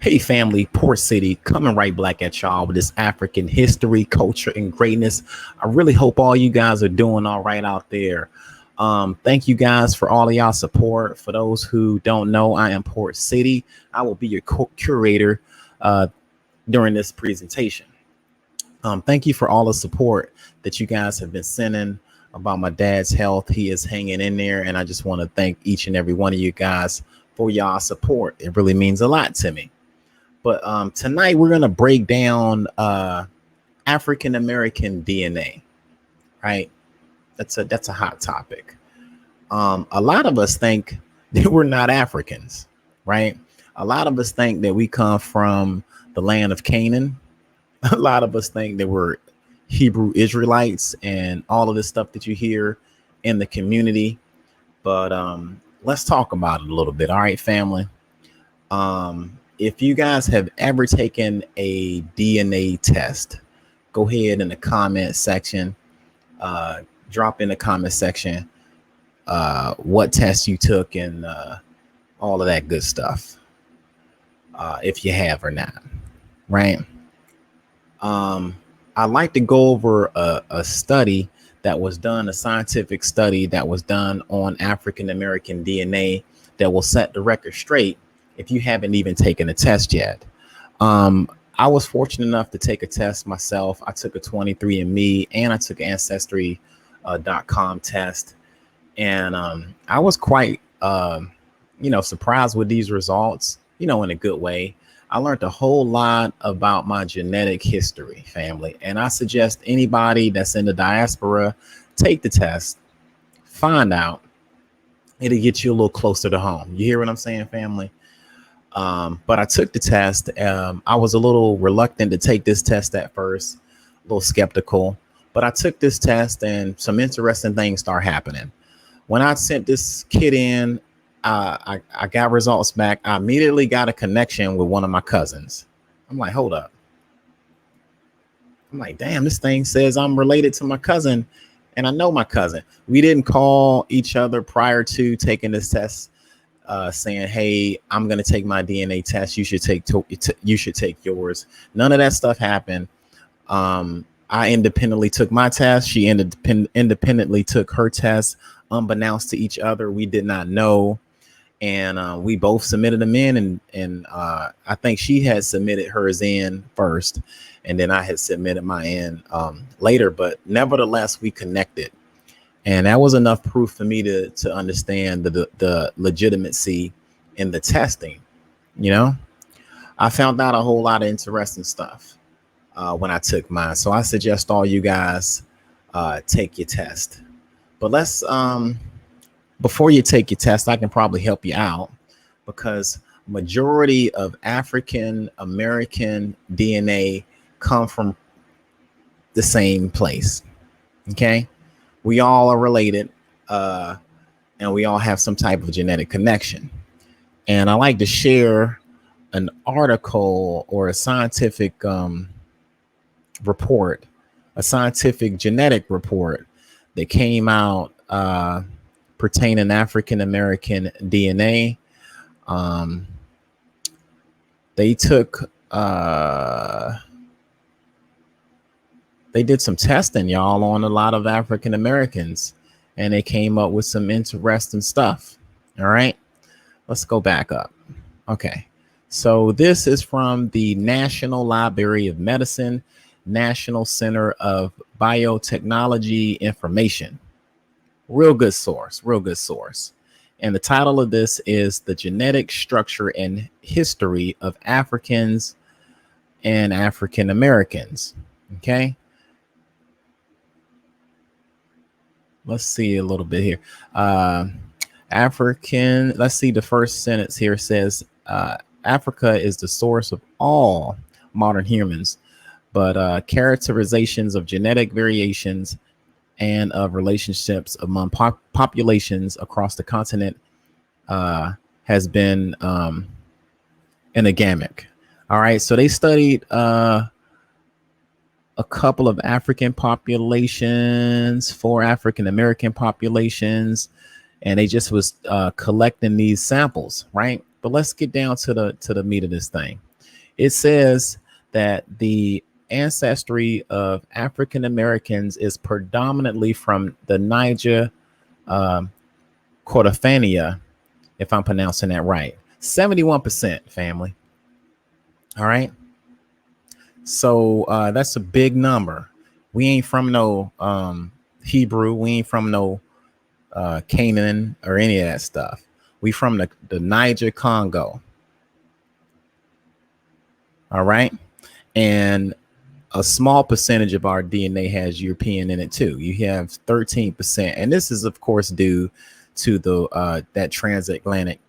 Hey family, Port City, coming right back at y'all with this African history, culture, and greatness. I really hope all you guys are doing all right out there. Thank you guys for all of y'all support. For those who don't know, I am Port City. I will be your curator uh, during this presentation. Thank you for all the support that you guys have been sending about my dad's health. He is hanging in there, and I just want to thank each and every one of you guys for y'all support. It really means a lot to me. But tonight we're gonna break down African American DNA. Right? That's a hot topic. A lot of us think that we're not Africans, right? A lot of us think that we come from the land of Canaan. A lot of us think that we're Hebrew Israelites and all of this stuff that you hear in the community. But let's talk about it a little bit. All right, family. If you guys have ever taken a DNA test, go ahead in the comment section, drop in the comment section what test you took and all of that good stuff, if you have or not, right? I'd like to go over a study that was done, a scientific study that was done on African American DNA that will set the record straight if you haven't even taken a test yet. I was fortunate enough to take a test myself. I took a 23andMe and I took Ancestry.com test. And I was quite, surprised with these results, in a good way. I learned a whole lot about my genetic history, family. And I suggest anybody that's in the diaspora, take the test, find out. It'll get you a little closer to home. You hear what I'm saying, family? But I took the test. I was a little reluctant to take this test at first, a little skeptical, but I took this test and some interesting things start happening. When I sent this kit in, I got results back. I immediately got a connection with one of my cousins. I'm like, hold up. I'm like, damn, this thing says I'm related to my cousin and I know my cousin. We didn't call each other prior to taking this test. Saying, "Hey, I'm gonna take my DNA test. You should take yours." None of that stuff happened. I independently took my test. She independently took her test, unbeknownst to each other. We did not know, and we both submitted them in. And I think she had submitted hers in first, and then I had submitted mine in later. But nevertheless, we connected. And that was enough proof for me to understand the legitimacy in the testing. I found out a whole lot of interesting stuff when I took mine. So I suggest all you guys take your test. But let's before you take your test, I can probably help you out because majority of African American DNA come from the same place. Okay. We all are related, and we all have some type of genetic connection. And I like to share an article or a scientific report, a scientific genetic report that came out pertaining African American DNA. They took they did some testing, y'all, on a lot of African Americans, and they came up with some interesting stuff. All right, let's go back up. Okay, so this is from the National Library of Medicine, National Center of Biotechnology Information. Real good source, real good source. And the title of this is The Genetic Structure and History of Africans and African Americans. Okay. Let's see a little bit here. Let's see, the first sentence here says Africa is the source of all modern humans, but characterizations of genetic variations and of relationships among populations across the continent has been enigmatic. All right, so they studied a couple of African populations, 4 African American populations, and they just was collecting these samples, right? But let's get down to the meat of this thing. It says that the ancestry of African Americans is predominantly from the Niger um, Kordofania, if I'm pronouncing that right. 71% family. All right. So that's a big number. We ain't from no Hebrew. We ain't from no Canaan or any of that stuff. We from the Niger Congo. All right. And a small percentage of our DNA has European in it too. You have 13%. And this is, of course, due to the that transatlantic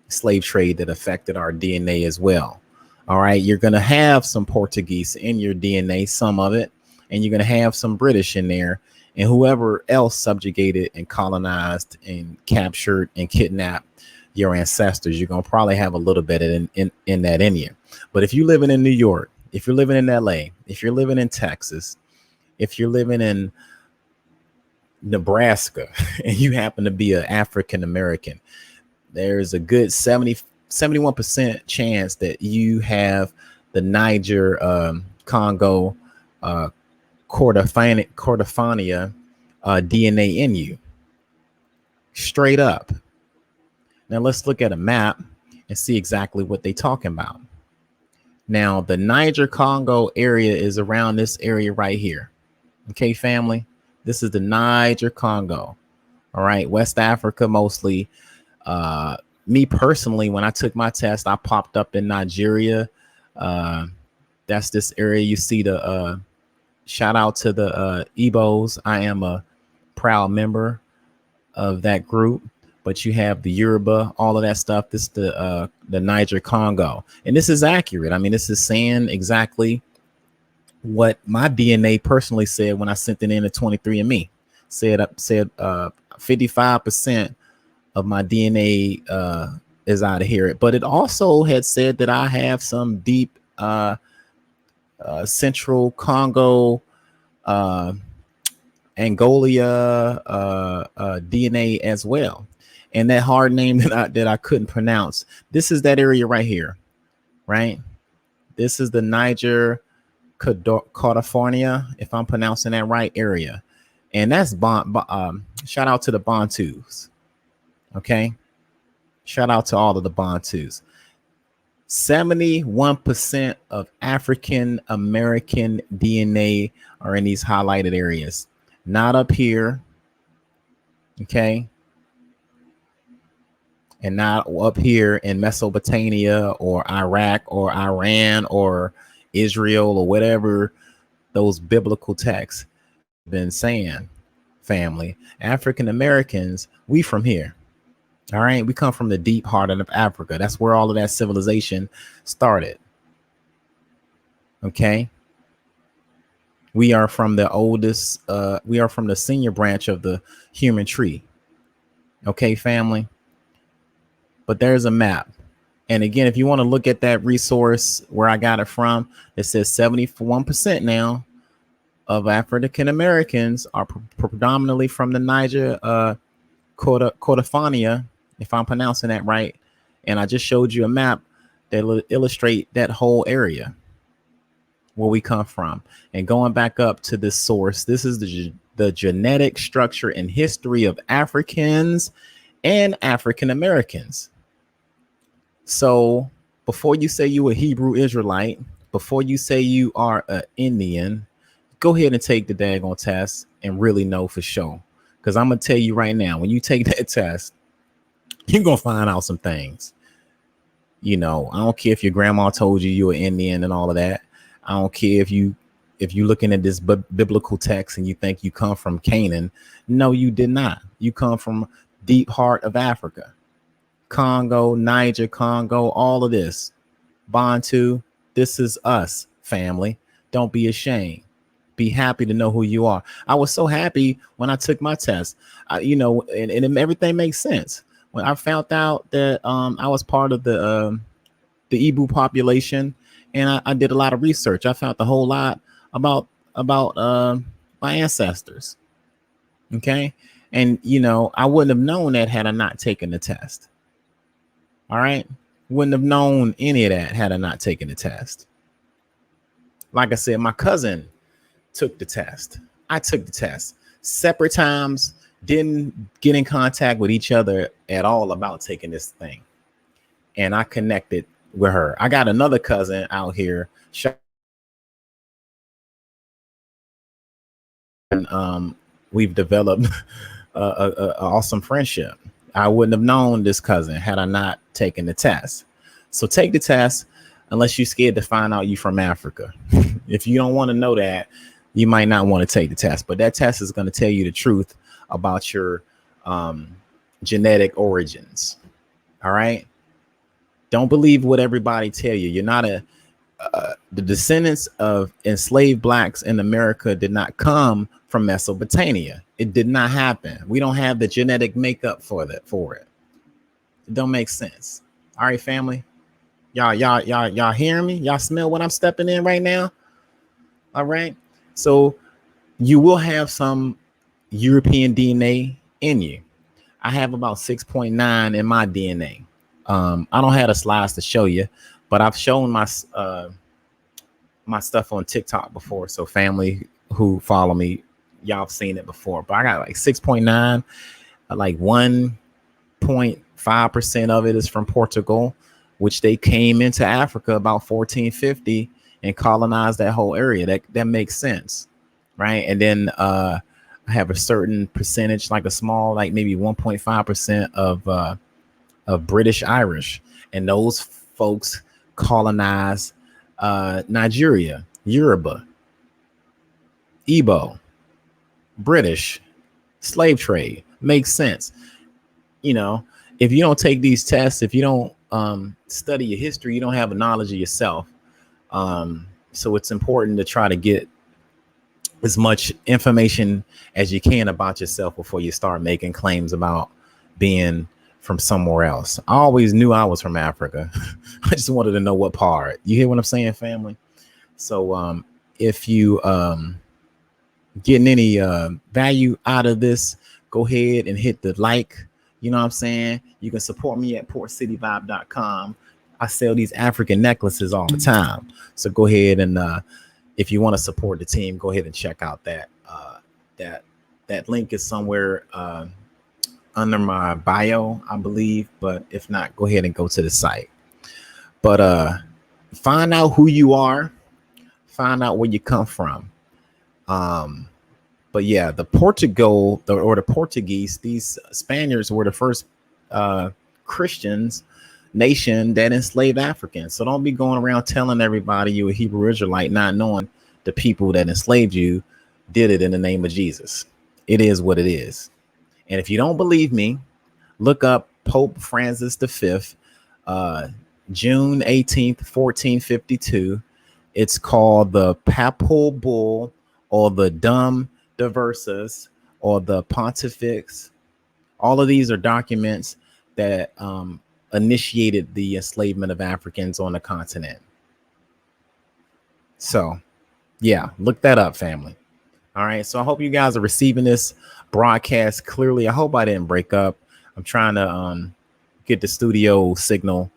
slave trade that affected our DNA as well. All right. You're going to have some Portuguese in your DNA, some of it, and you're going to have some British in there, and whoever else subjugated and colonized and captured and kidnapped your ancestors. You're going to probably have a little bit in that in you. But if you're living in New York, if you're living in LA, if you're living in Texas, if you're living in Nebraska, and you happen to be an African American, there's a good 71% chance that you have the Niger Congo Kordofania DNA in you. Straight up. Now let's look at a map and see exactly what they're talking about. Now, the Niger Congo area is around this area right here. Okay, family, this is the Niger Congo. All right, West Africa mostly. Me personally, when I took my test, I popped up in Nigeria. That's this area. You see the shout out to the Igbos. I am a proud member of that group. But you have the Yoruba, all of that stuff. This is the Niger Congo, and this is accurate. I mean, this is saying exactly what my DNA personally said when I sent it in to 23andMe. Said 55% of my DNA is out of here. But it also had said that I have some deep Central Congo, Angola DNA as well. And that hard name that I couldn't pronounce. This is that area right here, right? This is the Niger Kordofania, if I'm pronouncing that right, area. And that's shout out to the Bantus. Okay. Shout out to all of the Bantus. 71% of African American DNA are in these highlighted areas, not up here. Okay. And not up here in Mesopotamia or Iraq or Iran or Israel or whatever those biblical texts have been saying. Family, African Americans, we from here. All right, we come from the deep heart of Africa. That's where all of that civilization started. Okay. We are from the oldest, we are from the senior branch of the human tree. Okay, family. But there's a map. And again, if you want to look at that resource where I got it from, it says 71% now of African Americans are predominantly from the Niger Kordofania, if I'm pronouncing that right. And I just showed you a map that will illustrate that whole area where we come from. And going back up to this source, this is the genetic structure and history of Africans and African Americans. So before you say you a Hebrew Israelite, before you say you are an Indian, go ahead and take the daggone test and really know for sure. Because I'm going to tell you right now, when you take that test, you're going to find out some things. You know, I don't care if your grandma told you you're an Indian and all of that. I don't care if you're looking at this biblical text and you think you come from Canaan. No, you did not. You come from deep heart of Africa. Congo, Niger, Congo, all of this. Bantu, this is us, family. Don't be ashamed. Be happy to know who you are. I was so happy when I took my test, and everything makes sense. When I found out that I was part of the Igbo population, and I did a lot of research, I found a whole lot about my ancestors. Okay. And, I wouldn't have known that had I not taken the test. All right. Wouldn't have known any of that had I not taken the test. Like I said, my cousin took the test. I took the test. Separate times, didn't get in contact with each other at all about taking this thing. And I connected with her. I got another cousin out here. And we've developed a awesome friendship. I wouldn't have known this cousin had I not taken the test. So take the test unless you're scared to find out you from Africa. If you don't want to know that, you might not want to take the test. But that test is going to tell you the truth about your genetic origins. All right. Don't believe what everybody tell you. You're not the descendants of enslaved blacks in America did not come from Mesopotamia. It did not happen. We don't have the genetic makeup for it. It don't make sense. All right, family. Y'all hearing me? Y'all smell what I'm stepping in right now? All right. So you will have some European DNA in you. I have about 6.9 in my DNA. I don't have the slides to show you, but I've shown my my stuff on TikTok before. So family who follow me, y'all have seen it before. But I got like 6.9, like 1.5% of it is from Portugal, which they came into Africa about 1450 and colonized that whole area. That makes sense, right? And then I have a certain percentage, like a small, like maybe 1.5% of British Irish, and those folks colonized Nigeria, Yoruba, Igbo, British, slave trade. Makes sense. You know, if you don't take these tests, if you don't study your history, you don't have a knowledge of yourself. So it's important to try to get as much information as you can about yourself before you start making claims about being from somewhere else. I always knew I was from Africa. I just wanted to know what part. You hear what I'm saying, family? So if you getting any value out of this, go ahead and hit the like. You know what I'm saying? You can support me at portcityvibe.com. I sell these African necklaces all the time. So go ahead and if you want to support the team, go ahead and check out that link is somewhere under my bio, I believe. But if not, go ahead and go to the site. But find out who you are, find out where you come from. But yeah, the Portuguese, these Spaniards were the first Christians nation that enslaved Africans. So don't be going around telling everybody you a Hebrew Israelite, not knowing the people that enslaved you did it in the name of Jesus. It is what it is. And if you don't believe me, look up Pope Francis V, June 18th, 1452. It's called the Papal Bull, or the Dum Diversas, or the Pontifex. All of these are documents that initiated the enslavement of Africans on the continent. So yeah, look that up, family. All right. So I hope you guys are receiving this broadcast clearly. I hope I didn't break up. I'm trying to get the studio signal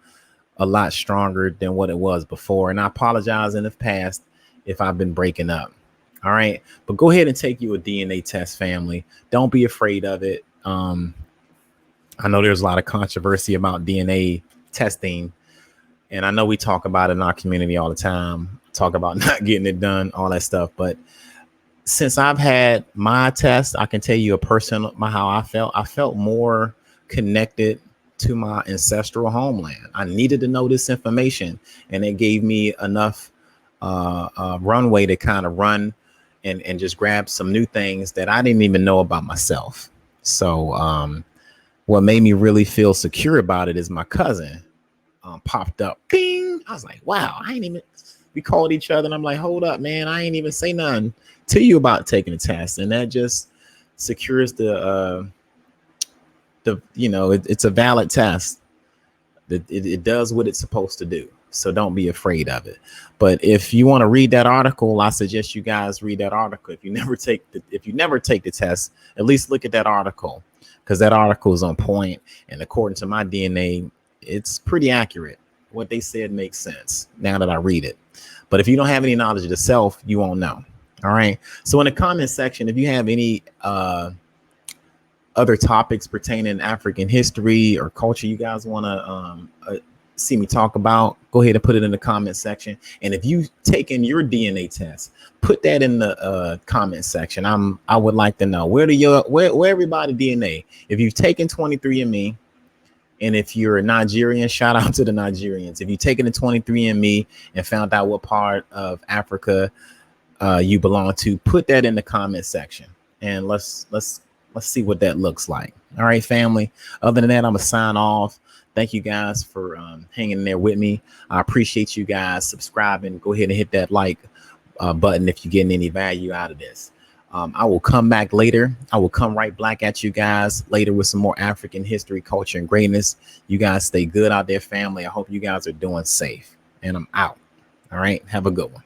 a lot stronger than what it was before. And I apologize in the past if I've been breaking up. All right. But go ahead and take you a DNA test, family. Don't be afraid of it. I know there's a lot of controversy about DNA testing. And I know we talk about it in our community all the time, talk about not getting it done, all that stuff. But since I've had my test, I can tell you how I felt. I felt more connected to my ancestral homeland. I needed to know this information, and it gave me enough runway to kind of run and just grab some new things that I didn't even know about myself. So what made me really feel secure about it is my cousin popped up. Ding! I was like, wow, we called each other and I'm like, hold up, man, I ain't even say nothing to you about taking the test. And that just secures it's a valid test. It does what it's supposed to do. So don't be afraid of it. But if you want to read that article, I suggest you guys read that article. If you never take the test, at least look at that article, because that article is on point. And according to my DNA, it's pretty accurate. what they said makes sense now that I read it. But if you don't have any knowledge of the self, you won't know. All right. So in the comment section, if you have any other topics pertaining to African history or culture you guys want to see me talk about, go ahead and put it in the comment section. And if you've taken your DNA test, put that in the comment section. I would like to know where everybody DNA. If you've taken 23andMe, and if you're a Nigerian, shout out to the Nigerians. If you've taken the 23andMe and found out what part of Africa you belong to, put that in the comment section, and let's see what that looks like. All right, family. Other than that, I'm gonna sign off. Thank you guys for hanging there with me. I appreciate you guys subscribing. Go ahead and hit that like button if you're getting any value out of this. I will come back later. I will come right back at you guys later with some more African history, culture, and greatness. You guys stay good out there, family. I hope you guys are doing safe. And I'm out. All right. Have a good one.